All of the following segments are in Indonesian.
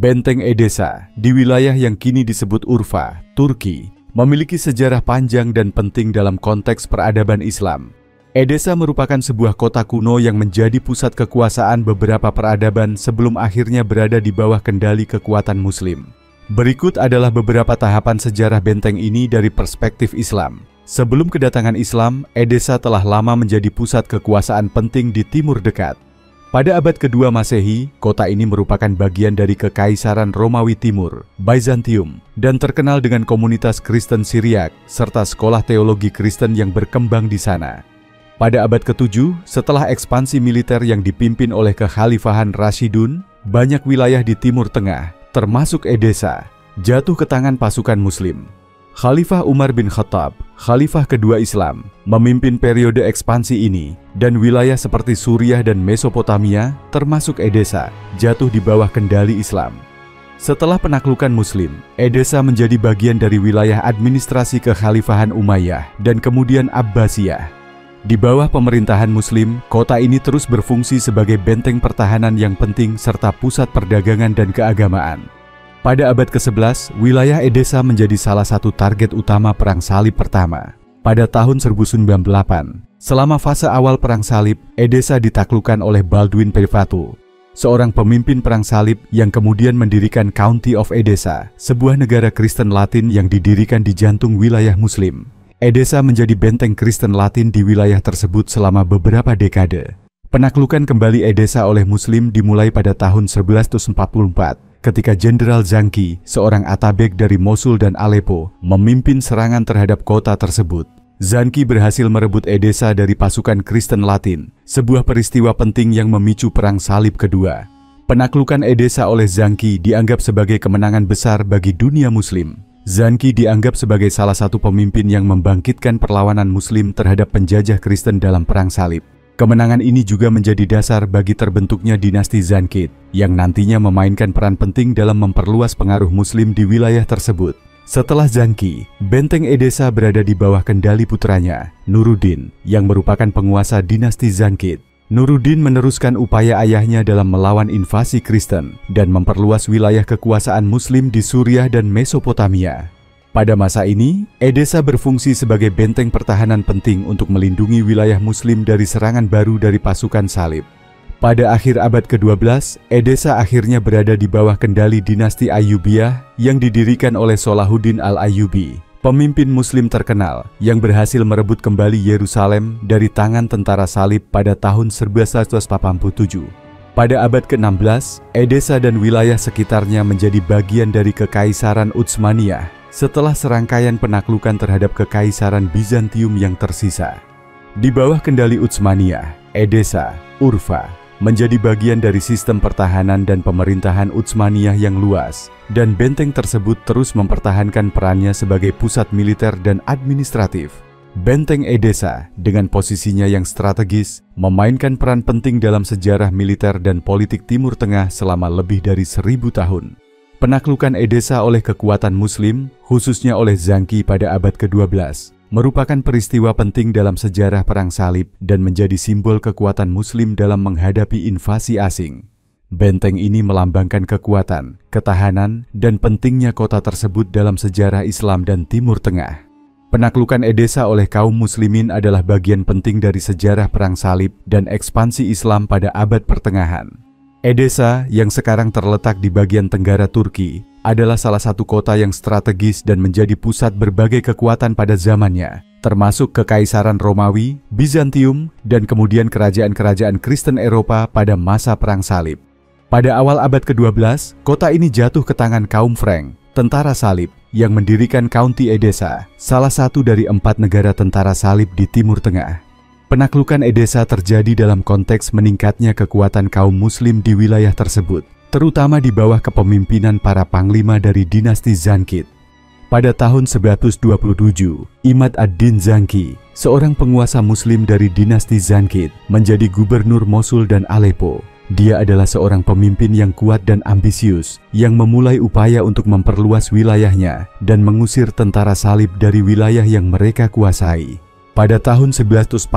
Benteng Edesa di wilayah yang kini disebut Urfa, Turki, memiliki sejarah panjang dan penting dalam konteks peradaban Islam. Edesa merupakan sebuah kota kuno yang menjadi pusat kekuasaan beberapa peradaban sebelum akhirnya berada di bawah kendali kekuatan Muslim. Berikut adalah beberapa tahapan sejarah benteng ini dari perspektif Islam. Sebelum kedatangan Islam, Edesa telah lama menjadi pusat kekuasaan penting di Timur Dekat. Pada abad kedua Masehi, kota ini merupakan bagian dari Kekaisaran Romawi Timur, Byzantium, dan terkenal dengan komunitas Kristen Syriak serta sekolah teologi Kristen yang berkembang di sana. Pada abad ke-7, setelah ekspansi militer yang dipimpin oleh Kekhalifahan Rashidun, banyak wilayah di Timur Tengah, termasuk Edesa, jatuh ke tangan pasukan Muslim. Khalifah Umar bin Khattab, Khalifah kedua Islam, memimpin periode ekspansi ini, dan wilayah seperti Suriah dan Mesopotamia, termasuk Edesa, jatuh di bawah kendali Islam. Setelah penaklukan Muslim, Edesa menjadi bagian dari wilayah administrasi Kekhalifahan Umayyah dan kemudian Abbasiyah. Di bawah pemerintahan Muslim, kota ini terus berfungsi sebagai benteng pertahanan yang penting serta pusat perdagangan dan keagamaan. Pada abad ke-11, wilayah Edesa menjadi salah satu target utama Perang Salib pertama. Pada tahun 1098, selama fase awal Perang Salib, Edesa ditaklukkan oleh Baldwin Pelfato, seorang pemimpin Perang Salib yang kemudian mendirikan County of Edesa, sebuah negara Kristen Latin yang didirikan di jantung wilayah Muslim. Edesa menjadi benteng Kristen Latin di wilayah tersebut selama beberapa dekade. Penaklukan kembali Edesa oleh Muslim dimulai pada tahun 1144. Ketika Jenderal Zanki, seorang Atabeg dari Mosul dan Aleppo, memimpin serangan terhadap kota tersebut. Zanki berhasil merebut Edesa dari pasukan Kristen Latin, sebuah peristiwa penting yang memicu Perang Salib kedua. Penaklukan Edesa oleh Zanki dianggap sebagai kemenangan besar bagi dunia Muslim. Zanki dianggap sebagai salah satu pemimpin yang membangkitkan perlawanan Muslim terhadap penjajah Kristen dalam Perang Salib. Kemenangan ini juga menjadi dasar bagi terbentuknya dinasti Zankid, yang nantinya memainkan peran penting dalam memperluas pengaruh Muslim di wilayah tersebut. Setelah Zanki, benteng Edesa berada di bawah kendali putranya, Nuruddin, yang merupakan penguasa dinasti Zankid. Nuruddin meneruskan upaya ayahnya dalam melawan invasi Kristen dan memperluas wilayah kekuasaan Muslim di Suriah dan Mesopotamia. Pada masa ini, Edesa berfungsi sebagai benteng pertahanan penting untuk melindungi wilayah Muslim dari serangan baru dari pasukan Salib. Pada akhir abad ke-12, Edesa akhirnya berada di bawah kendali dinasti Ayyubiyah yang didirikan oleh Salahuddin al-Ayyubi, pemimpin Muslim terkenal yang berhasil merebut kembali Yerusalem dari tangan tentara Salib pada tahun 1187. Pada abad ke-16, Edesa dan wilayah sekitarnya menjadi bagian dari Kekaisaran Utsmaniyah setelah serangkaian penaklukan terhadap Kekaisaran Bizantium yang tersisa. Di bawah kendali Utsmaniyah, Edesa, Urfa, menjadi bagian dari sistem pertahanan dan pemerintahan Utsmaniyah yang luas, dan benteng tersebut terus mempertahankan perannya sebagai pusat militer dan administratif. Benteng Edesa, dengan posisinya yang strategis, memainkan peran penting dalam sejarah militer dan politik Timur Tengah selama lebih dari 1000 tahun. Penaklukan Edesa oleh kekuatan Muslim, khususnya oleh Zanki pada abad ke-12, merupakan peristiwa penting dalam sejarah Perang Salib dan menjadi simbol kekuatan Muslim dalam menghadapi invasi asing. Benteng ini melambangkan kekuatan, ketahanan, dan pentingnya kota tersebut dalam sejarah Islam dan Timur Tengah. Penaklukan Edesa oleh kaum Muslimin adalah bagian penting dari sejarah Perang Salib dan ekspansi Islam pada abad pertengahan. Edesa, yang sekarang terletak di bagian tenggara Turki, adalah salah satu kota yang strategis dan menjadi pusat berbagai kekuatan pada zamannya, termasuk Kekaisaran Romawi, Bizantium, dan kemudian kerajaan-kerajaan Kristen Eropa pada masa Perang Salib. Pada awal abad ke-12, kota ini jatuh ke tangan kaum Frank, tentara Salib, yang mendirikan County Edesa, salah satu dari 4 negara tentara Salib di Timur Tengah. Penaklukan Edesa terjadi dalam konteks meningkatnya kekuatan kaum Muslim di wilayah tersebut, terutama di bawah kepemimpinan para panglima dari dinasti Zankid. Pada tahun 1127, Imad ad-Din Zanki, seorang penguasa Muslim dari dinasti Zankid, menjadi gubernur Mosul dan Aleppo. Dia adalah seorang pemimpin yang kuat dan ambisius, yang memulai upaya untuk memperluas wilayahnya dan mengusir tentara Salib dari wilayah yang mereka kuasai. Pada tahun 1144,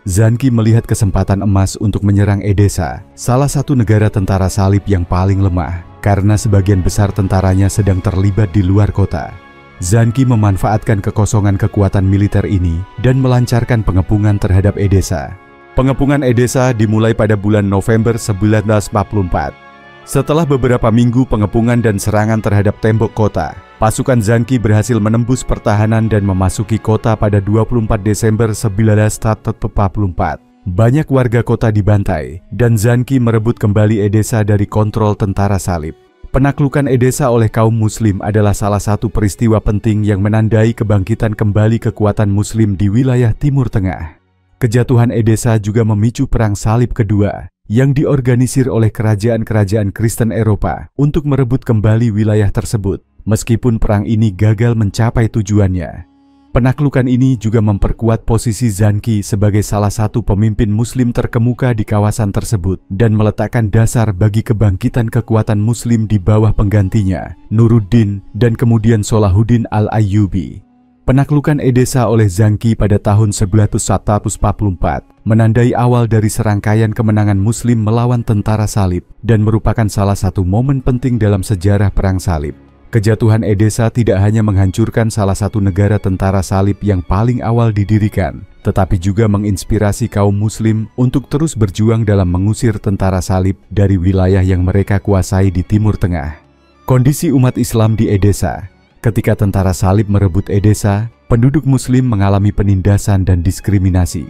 Zanki melihat kesempatan emas untuk menyerang Edesa, salah satu negara tentara Salib yang paling lemah. karena sebagian besar tentaranya sedang terlibat di luar kota. Zanki memanfaatkan kekosongan kekuatan militer ini dan melancarkan pengepungan terhadap Edessa. Pengepungan Edessa dimulai pada bulan November 1944. Setelah beberapa minggu pengepungan dan serangan terhadap tembok kota, pasukan Zanki berhasil menembus pertahanan dan memasuki kota pada 24 Desember 1944. Banyak warga kota dibantai, dan Zanki merebut kembali Edessa dari kontrol tentara salib. Penaklukan Edessa oleh kaum muslim adalah salah satu peristiwa penting yang menandai kebangkitan kembali kekuatan muslim di wilayah Timur Tengah. Kejatuhan Edessa juga memicu Perang Salib Kedua, yang diorganisir oleh kerajaan-kerajaan Kristen Eropa untuk merebut kembali wilayah tersebut, meskipun perang ini gagal mencapai tujuannya. Penaklukan ini juga memperkuat posisi Zanki sebagai salah satu pemimpin muslim terkemuka di kawasan tersebut dan meletakkan dasar bagi kebangkitan kekuatan muslim di bawah penggantinya, Nuruddin dan kemudian Salahuddin al-Ayyubi. Penaklukan Edessa oleh Zanki pada tahun 1944 menandai awal dari serangkaian kemenangan muslim melawan tentara salib dan merupakan salah satu momen penting dalam sejarah Perang Salib. Kejatuhan Edessa tidak hanya menghancurkan salah satu negara tentara salib yang paling awal didirikan, tetapi juga menginspirasi kaum muslim untuk terus berjuang dalam mengusir tentara salib dari wilayah yang mereka kuasai di Timur Tengah. Kondisi umat Islam di Edessa. Ketika tentara salib merebut Edessa, penduduk muslim mengalami penindasan dan diskriminasi.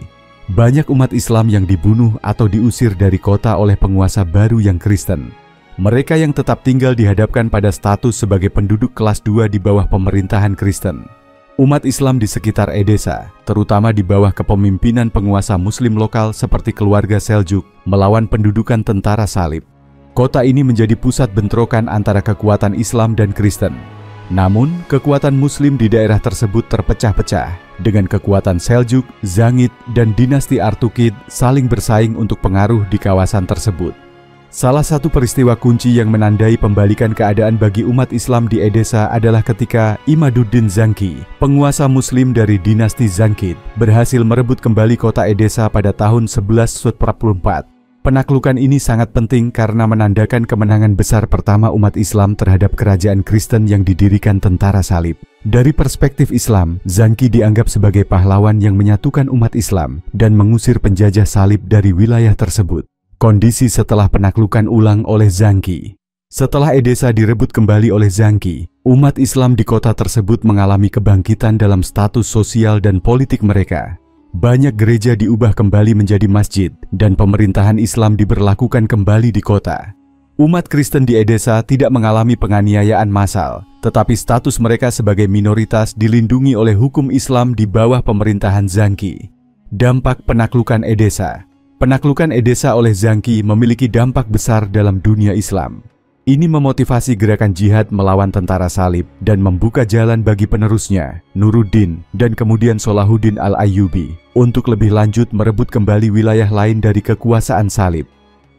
Banyak umat Islam yang dibunuh atau diusir dari kota oleh penguasa baru yang Kristen. Mereka yang tetap tinggal dihadapkan pada status sebagai penduduk kelas 2 di bawah pemerintahan Kristen. Umat Islam di sekitar Edessa, terutama di bawah kepemimpinan penguasa muslim lokal seperti keluarga Seljuk, melawan pendudukan tentara salib. Kota ini menjadi pusat bentrokan antara kekuatan Islam dan Kristen. Namun, kekuatan muslim di daerah tersebut terpecah-pecah, dengan kekuatan Seljuk, Zangid, dan dinasti Artukid saling bersaing untuk pengaruh di kawasan tersebut. Salah satu peristiwa kunci yang menandai pembalikan keadaan bagi umat Islam di Edessa adalah ketika Imaduddin Zanki, penguasa muslim dari dinasti Zangid, berhasil merebut kembali kota Edessa pada tahun 1144. Penaklukan ini sangat penting karena menandakan kemenangan besar pertama umat Islam terhadap kerajaan Kristen yang didirikan tentara salib. Dari perspektif Islam, Zanki dianggap sebagai pahlawan yang menyatukan umat Islam dan mengusir penjajah salib dari wilayah tersebut. Kondisi setelah penaklukan ulang oleh Zanki. Setelah Edessa direbut kembali oleh Zanki, umat Islam di kota tersebut mengalami kebangkitan dalam status sosial dan politik mereka. Banyak gereja diubah kembali menjadi masjid, dan pemerintahan Islam diberlakukan kembali di kota. Umat Kristen di Edessa tidak mengalami penganiayaan massal, tetapi status mereka sebagai minoritas dilindungi oleh hukum Islam di bawah pemerintahan Zanki. Dampak penaklukan Edessa. Penaklukan Edessa oleh Zanki memiliki dampak besar dalam dunia Islam. Ini memotivasi gerakan jihad melawan tentara salib dan membuka jalan bagi penerusnya, Nuruddin dan kemudian Salahuddin al-Ayyubi, untuk lebih lanjut merebut kembali wilayah lain dari kekuasaan salib.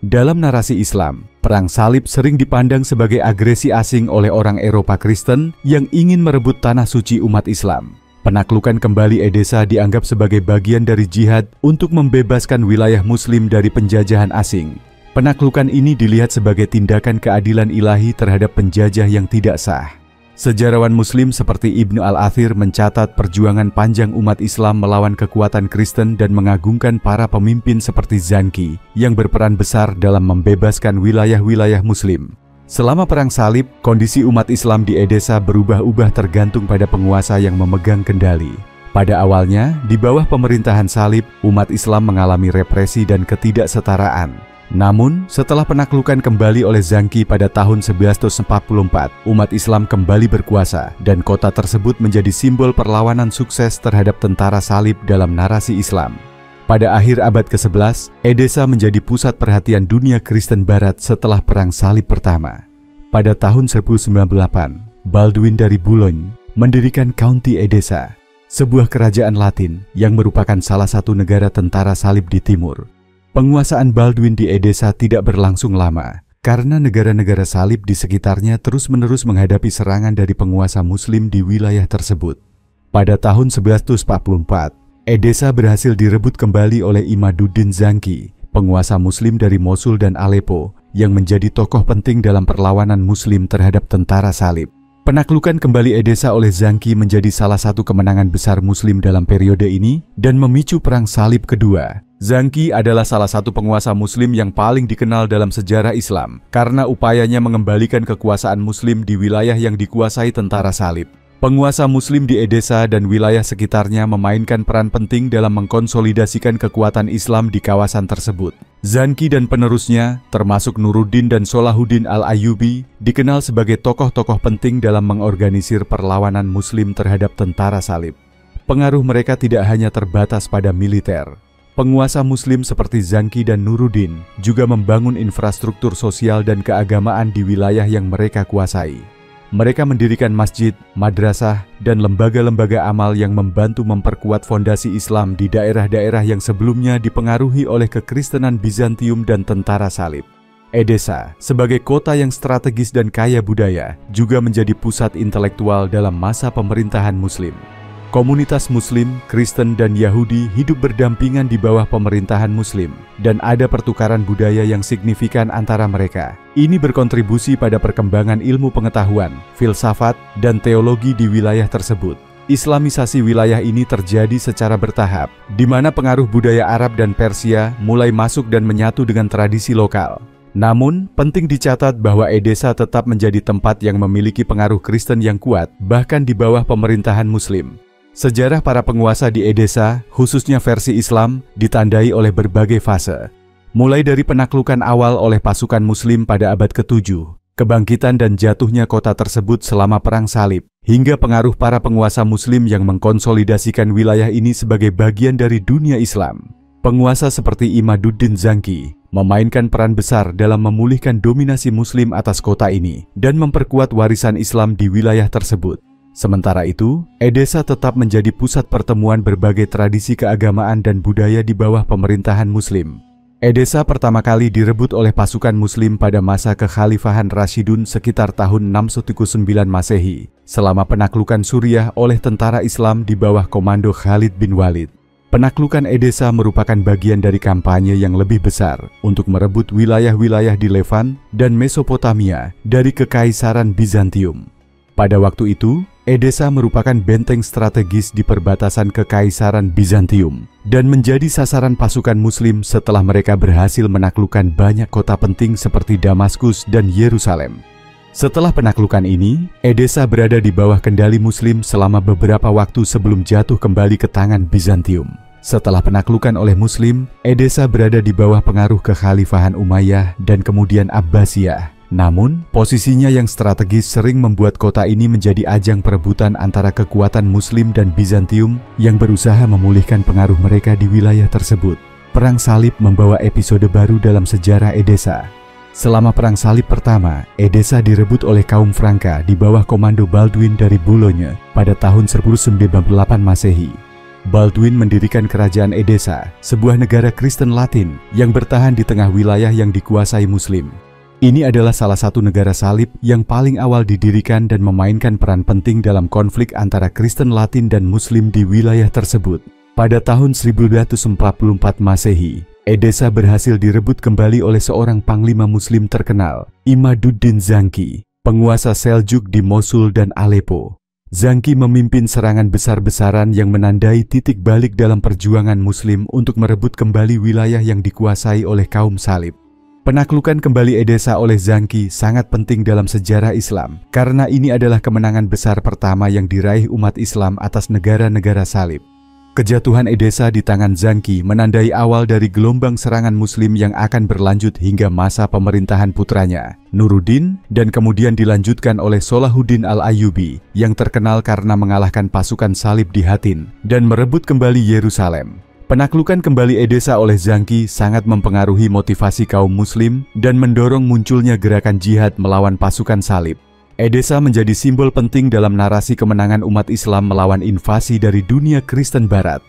Dalam narasi Islam, Perang Salib sering dipandang sebagai agresi asing oleh orang Eropa Kristen yang ingin merebut tanah suci umat Islam. Penaklukan kembali Edessa dianggap sebagai bagian dari jihad untuk membebaskan wilayah Muslim dari penjajahan asing. Penaklukan ini dilihat sebagai tindakan keadilan ilahi terhadap penjajah yang tidak sah. Sejarawan Muslim seperti Ibnu al-Athir mencatat perjuangan panjang umat Islam melawan kekuatan Kristen dan mengagungkan para pemimpin seperti Zanki yang berperan besar dalam membebaskan wilayah-wilayah Muslim. Selama Perang Salib, kondisi umat Islam di Edessa berubah-ubah tergantung pada penguasa yang memegang kendali. Pada awalnya, di bawah pemerintahan salib, umat Islam mengalami represi dan ketidaksetaraan. Namun, setelah penaklukan kembali oleh Zanki pada tahun 1144, umat Islam kembali berkuasa dan kota tersebut menjadi simbol perlawanan sukses terhadap tentara salib dalam narasi Islam. Pada akhir abad ke-11, Edessa menjadi pusat perhatian dunia Kristen Barat setelah Perang Salib pertama. Pada tahun 1098, Baldwin dari Boulogne mendirikan County Edessa, sebuah kerajaan Latin yang merupakan salah satu negara tentara salib di timur. Penguasaan Baldwin di Edessa tidak berlangsung lama, karena negara-negara salib di sekitarnya terus-menerus menghadapi serangan dari penguasa Muslim di wilayah tersebut. Pada tahun 1144, Edessa berhasil direbut kembali oleh Imaduddin Zanki, penguasa Muslim dari Mosul dan Aleppo, yang menjadi tokoh penting dalam perlawanan Muslim terhadap tentara salib. Penaklukan kembali Edessa oleh Zangki menjadi salah satu kemenangan besar Muslim dalam periode ini dan memicu Perang Salib kedua. Zangki adalah salah satu penguasa Muslim yang paling dikenal dalam sejarah Islam karena upayanya mengembalikan kekuasaan Muslim di wilayah yang dikuasai tentara salib. Penguasa Muslim di Edessa dan wilayah sekitarnya memainkan peran penting dalam mengkonsolidasikan kekuatan Islam di kawasan tersebut. Zangki dan penerusnya, termasuk Nuruddin dan Salahuddin al-Ayyubi, dikenal sebagai tokoh-tokoh penting dalam mengorganisir perlawanan Muslim terhadap tentara salib. Pengaruh mereka tidak hanya terbatas pada militer. Penguasa Muslim seperti Zangki dan Nuruddin juga membangun infrastruktur sosial dan keagamaan di wilayah yang mereka kuasai. Mereka mendirikan masjid, madrasah, dan lembaga-lembaga amal yang membantu memperkuat fondasi Islam di daerah-daerah yang sebelumnya dipengaruhi oleh kekristenan Bizantium dan tentara salib. Edessa, sebagai kota yang strategis dan kaya budaya, juga menjadi pusat intelektual dalam masa pemerintahan Muslim. Komunitas Muslim, Kristen, dan Yahudi hidup berdampingan di bawah pemerintahan Muslim, dan ada pertukaran budaya yang signifikan antara mereka. Ini berkontribusi pada perkembangan ilmu pengetahuan, filsafat, dan teologi di wilayah tersebut. Islamisasi wilayah ini terjadi secara bertahap, di mana pengaruh budaya Arab dan Persia mulai masuk dan menyatu dengan tradisi lokal. Namun, penting dicatat bahwa Edessa tetap menjadi tempat yang memiliki pengaruh Kristen yang kuat, bahkan di bawah pemerintahan Muslim. Sejarah para penguasa di Edessa, khususnya versi Islam, ditandai oleh berbagai fase. Mulai dari penaklukan awal oleh pasukan Muslim pada abad ke-7, kebangkitan dan jatuhnya kota tersebut selama Perang Salib, hingga pengaruh para penguasa Muslim yang mengkonsolidasikan wilayah ini sebagai bagian dari dunia Islam. Penguasa seperti Imaduddin Zangki memainkan peran besar dalam memulihkan dominasi Muslim atas kota ini dan memperkuat warisan Islam di wilayah tersebut. Sementara itu, Edessa tetap menjadi pusat pertemuan berbagai tradisi keagamaan dan budaya di bawah pemerintahan Muslim. Edessa pertama kali direbut oleh pasukan Muslim pada masa kekhalifahan Rashidun sekitar tahun 619 Masehi, selama penaklukan Suriah oleh tentara Islam di bawah komando Khalid bin Walid. Penaklukan Edessa merupakan bagian dari kampanye yang lebih besar untuk merebut wilayah-wilayah di Levan dan Mesopotamia dari Kekaisaran Bizantium. Pada waktu itu, Edessa merupakan benteng strategis di perbatasan Kekaisaran Bizantium dan menjadi sasaran pasukan Muslim setelah mereka berhasil menaklukkan banyak kota penting seperti Damaskus dan Yerusalem. Setelah penaklukan ini, Edessa berada di bawah kendali Muslim selama beberapa waktu sebelum jatuh kembali ke tangan Bizantium. Setelah penaklukan oleh Muslim, Edessa berada di bawah pengaruh kekhalifahan Umayyah dan kemudian Abbasiyah. Namun, posisinya yang strategis sering membuat kota ini menjadi ajang perebutan antara kekuatan Muslim dan Bizantium yang berusaha memulihkan pengaruh mereka di wilayah tersebut. Perang Salib membawa episode baru dalam sejarah Edessa. Selama Perang Salib pertama, Edessa direbut oleh kaum Franka di bawah komando Baldwin dari Boulogne pada tahun 1098 Masehi. Baldwin mendirikan kerajaan Edessa, sebuah negara Kristen Latin yang bertahan di tengah wilayah yang dikuasai Muslim. Ini adalah salah satu negara salib yang paling awal didirikan dan memainkan peran penting dalam konflik antara Kristen Latin dan Muslim di wilayah tersebut. Pada tahun 1144 Masehi, Edessa berhasil direbut kembali oleh seorang panglima Muslim terkenal, Imaduddin Zangki, penguasa Seljuk di Mosul dan Aleppo. Zangki memimpin serangan besar-besaran yang menandai titik balik dalam perjuangan Muslim untuk merebut kembali wilayah yang dikuasai oleh kaum salib. Penaklukan kembali Edessa oleh Zangki sangat penting dalam sejarah Islam karena ini adalah kemenangan besar pertama yang diraih umat Islam atas negara-negara salib. Kejatuhan Edessa di tangan Zangki menandai awal dari gelombang serangan Muslim yang akan berlanjut hingga masa pemerintahan putranya, Nuruddin, dan kemudian dilanjutkan oleh Salahuddin al-Ayyubi yang terkenal karena mengalahkan pasukan salib di Hattin dan merebut kembali Yerusalem. Penaklukan kembali Edessa oleh Zangki sangat mempengaruhi motivasi kaum Muslim dan mendorong munculnya gerakan jihad melawan pasukan salib. Edessa menjadi simbol penting dalam narasi kemenangan umat Islam melawan invasi dari dunia Kristen Barat.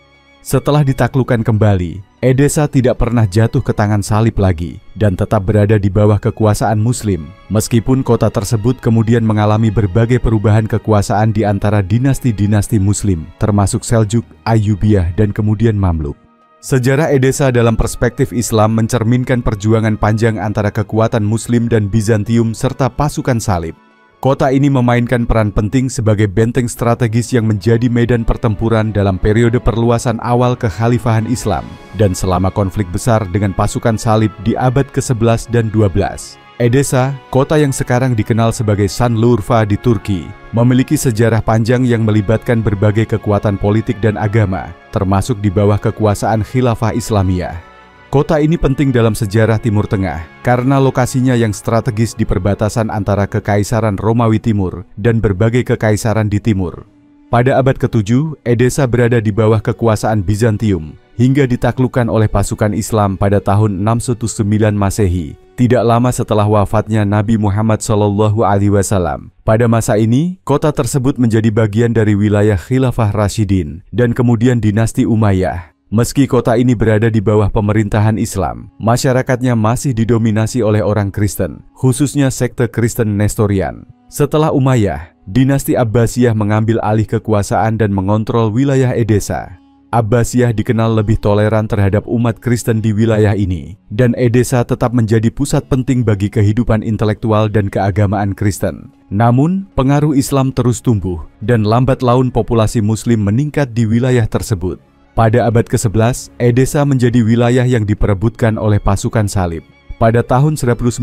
Setelah ditaklukkan kembali, Edessa tidak pernah jatuh ke tangan salib lagi dan tetap berada di bawah kekuasaan Muslim, meskipun kota tersebut kemudian mengalami berbagai perubahan kekuasaan di antara dinasti-dinasti Muslim, termasuk Seljuk, Ayyubiyah, dan kemudian Mamluk. Sejarah Edesa dalam perspektif Islam mencerminkan perjuangan panjang antara kekuatan Muslim dan Bizantium serta pasukan salib. Kota ini memainkan peran penting sebagai benteng strategis yang menjadi medan pertempuran dalam periode perluasan awal kekhalifahan Islam dan selama konflik besar dengan pasukan salib di abad ke-11 dan 12. Edesa, kota yang sekarang dikenal sebagai Şanlıurfa di Turki, memiliki sejarah panjang yang melibatkan berbagai kekuatan politik dan agama, termasuk di bawah kekuasaan Khilafah Islamiyah. Kota ini penting dalam sejarah Timur Tengah karena lokasinya yang strategis di perbatasan antara Kekaisaran Romawi Timur dan berbagai kekaisaran di timur. Pada abad ke-7, Edesa berada di bawah kekuasaan Bizantium hingga ditaklukkan oleh pasukan Islam pada tahun 619 Masehi, tidak lama setelah wafatnya Nabi Muhammad SAW. Pada masa ini, kota tersebut menjadi bagian dari wilayah Khilafah Rasyidin dan kemudian dinasti Umayyah. Meski kota ini berada di bawah pemerintahan Islam, masyarakatnya masih didominasi oleh orang Kristen, khususnya sekte Kristen Nestorian. Setelah Umayyah, dinasti Abbasiyah mengambil alih kekuasaan dan mengontrol wilayah Edesa. Abbasiyah dikenal lebih toleran terhadap umat Kristen di wilayah ini, dan Edesa tetap menjadi pusat penting bagi kehidupan intelektual dan keagamaan Kristen. Namun, pengaruh Islam terus tumbuh, dan lambat laun populasi Muslim meningkat di wilayah tersebut. Pada abad ke-11, Edesa menjadi wilayah yang diperebutkan oleh pasukan salib. Pada tahun 1098,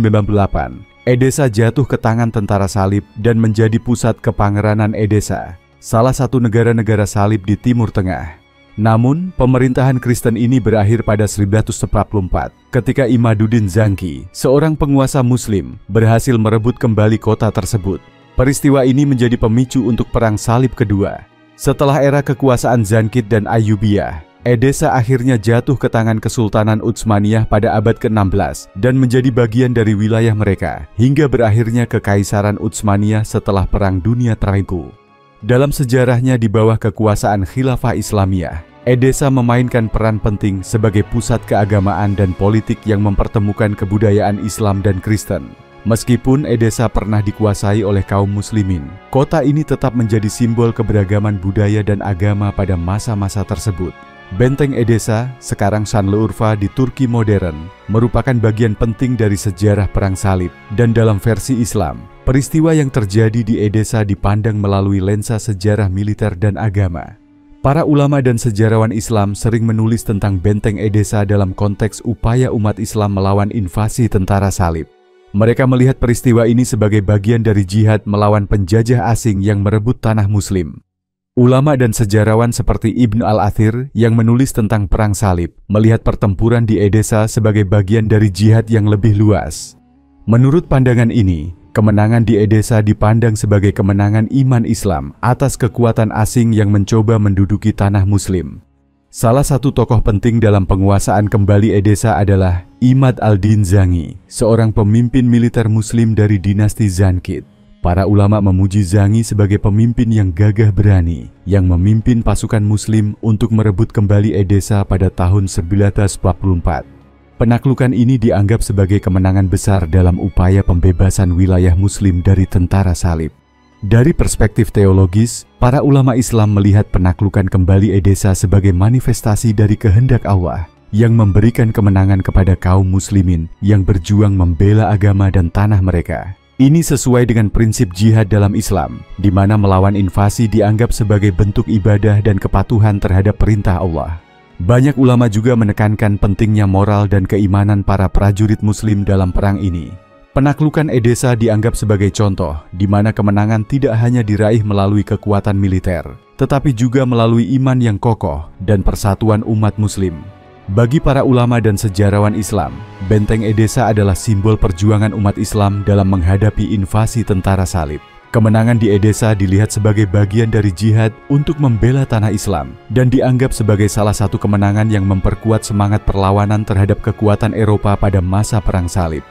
Edesa jatuh ke tangan tentara salib dan menjadi pusat kepangeranan Edesa, salah satu negara-negara salib di Timur Tengah. Namun, pemerintahan Kristen ini berakhir pada 1144, ketika Imaduddin Zangki, seorang penguasa Muslim, berhasil merebut kembali kota tersebut. Peristiwa ini menjadi pemicu untuk Perang Salib Kedua. Setelah era kekuasaan Zankid dan Ayyubiyah, Edesa akhirnya jatuh ke tangan Kesultanan Utsmaniyah pada abad ke-16 dan menjadi bagian dari wilayah mereka hingga berakhirnya Kekaisaran Utsmaniyah setelah Perang Dunia Terakhir. Dalam sejarahnya di bawah kekuasaan Khilafah Islamiyah, Edesa memainkan peran penting sebagai pusat keagamaan dan politik yang mempertemukan kebudayaan Islam dan Kristen. Meskipun Edesa pernah dikuasai oleh kaum muslimin, kota ini tetap menjadi simbol keberagaman budaya dan agama pada masa-masa tersebut. Benteng Edesa, sekarang Şanlıurfa di Turki modern, merupakan bagian penting dari sejarah Perang Salib, dan dalam versi Islam, peristiwa yang terjadi di Edesa dipandang melalui lensa sejarah militer dan agama. Para ulama dan sejarawan Islam sering menulis tentang benteng Edesa dalam konteks upaya umat Islam melawan invasi tentara salib. Mereka melihat peristiwa ini sebagai bagian dari jihad melawan penjajah asing yang merebut tanah Muslim. Ulama dan sejarawan seperti Ibn al-Athir yang menulis tentang Perang Salib melihat pertempuran di Edesa sebagai bagian dari jihad yang lebih luas. Menurut pandangan ini, kemenangan di Edesa dipandang sebagai kemenangan iman Islam atas kekuatan asing yang mencoba menduduki tanah Muslim. Salah satu tokoh penting dalam penguasaan kembali Edesa adalah Imad al-Din Zangi, seorang pemimpin militer Muslim dari dinasti Zankid. Para ulama memuji Zangi sebagai pemimpin yang gagah berani, yang memimpin pasukan Muslim untuk merebut kembali Edesa pada tahun 1144. Penaklukan ini dianggap sebagai kemenangan besar dalam upaya pembebasan wilayah Muslim dari tentara salib. Dari perspektif teologis, para ulama Islam melihat penaklukan kembali Edesa sebagai manifestasi dari kehendak Allah yang memberikan kemenangan kepada kaum muslimin yang berjuang membela agama dan tanah mereka. Ini sesuai dengan prinsip jihad dalam Islam, di mana melawan invasi dianggap sebagai bentuk ibadah dan kepatuhan terhadap perintah Allah. Banyak ulama juga menekankan pentingnya moral dan keimanan para prajurit Muslim dalam perang ini. Penaklukan Edesa dianggap sebagai contoh di mana kemenangan tidak hanya diraih melalui kekuatan militer, tetapi juga melalui iman yang kokoh dan persatuan umat Muslim. Bagi para ulama dan sejarawan Islam, benteng Edesa adalah simbol perjuangan umat Islam dalam menghadapi invasi tentara salib. Kemenangan di Edesa dilihat sebagai bagian dari jihad untuk membela tanah Islam dan dianggap sebagai salah satu kemenangan yang memperkuat semangat perlawanan terhadap kekuatan Eropa pada masa Perang Salib.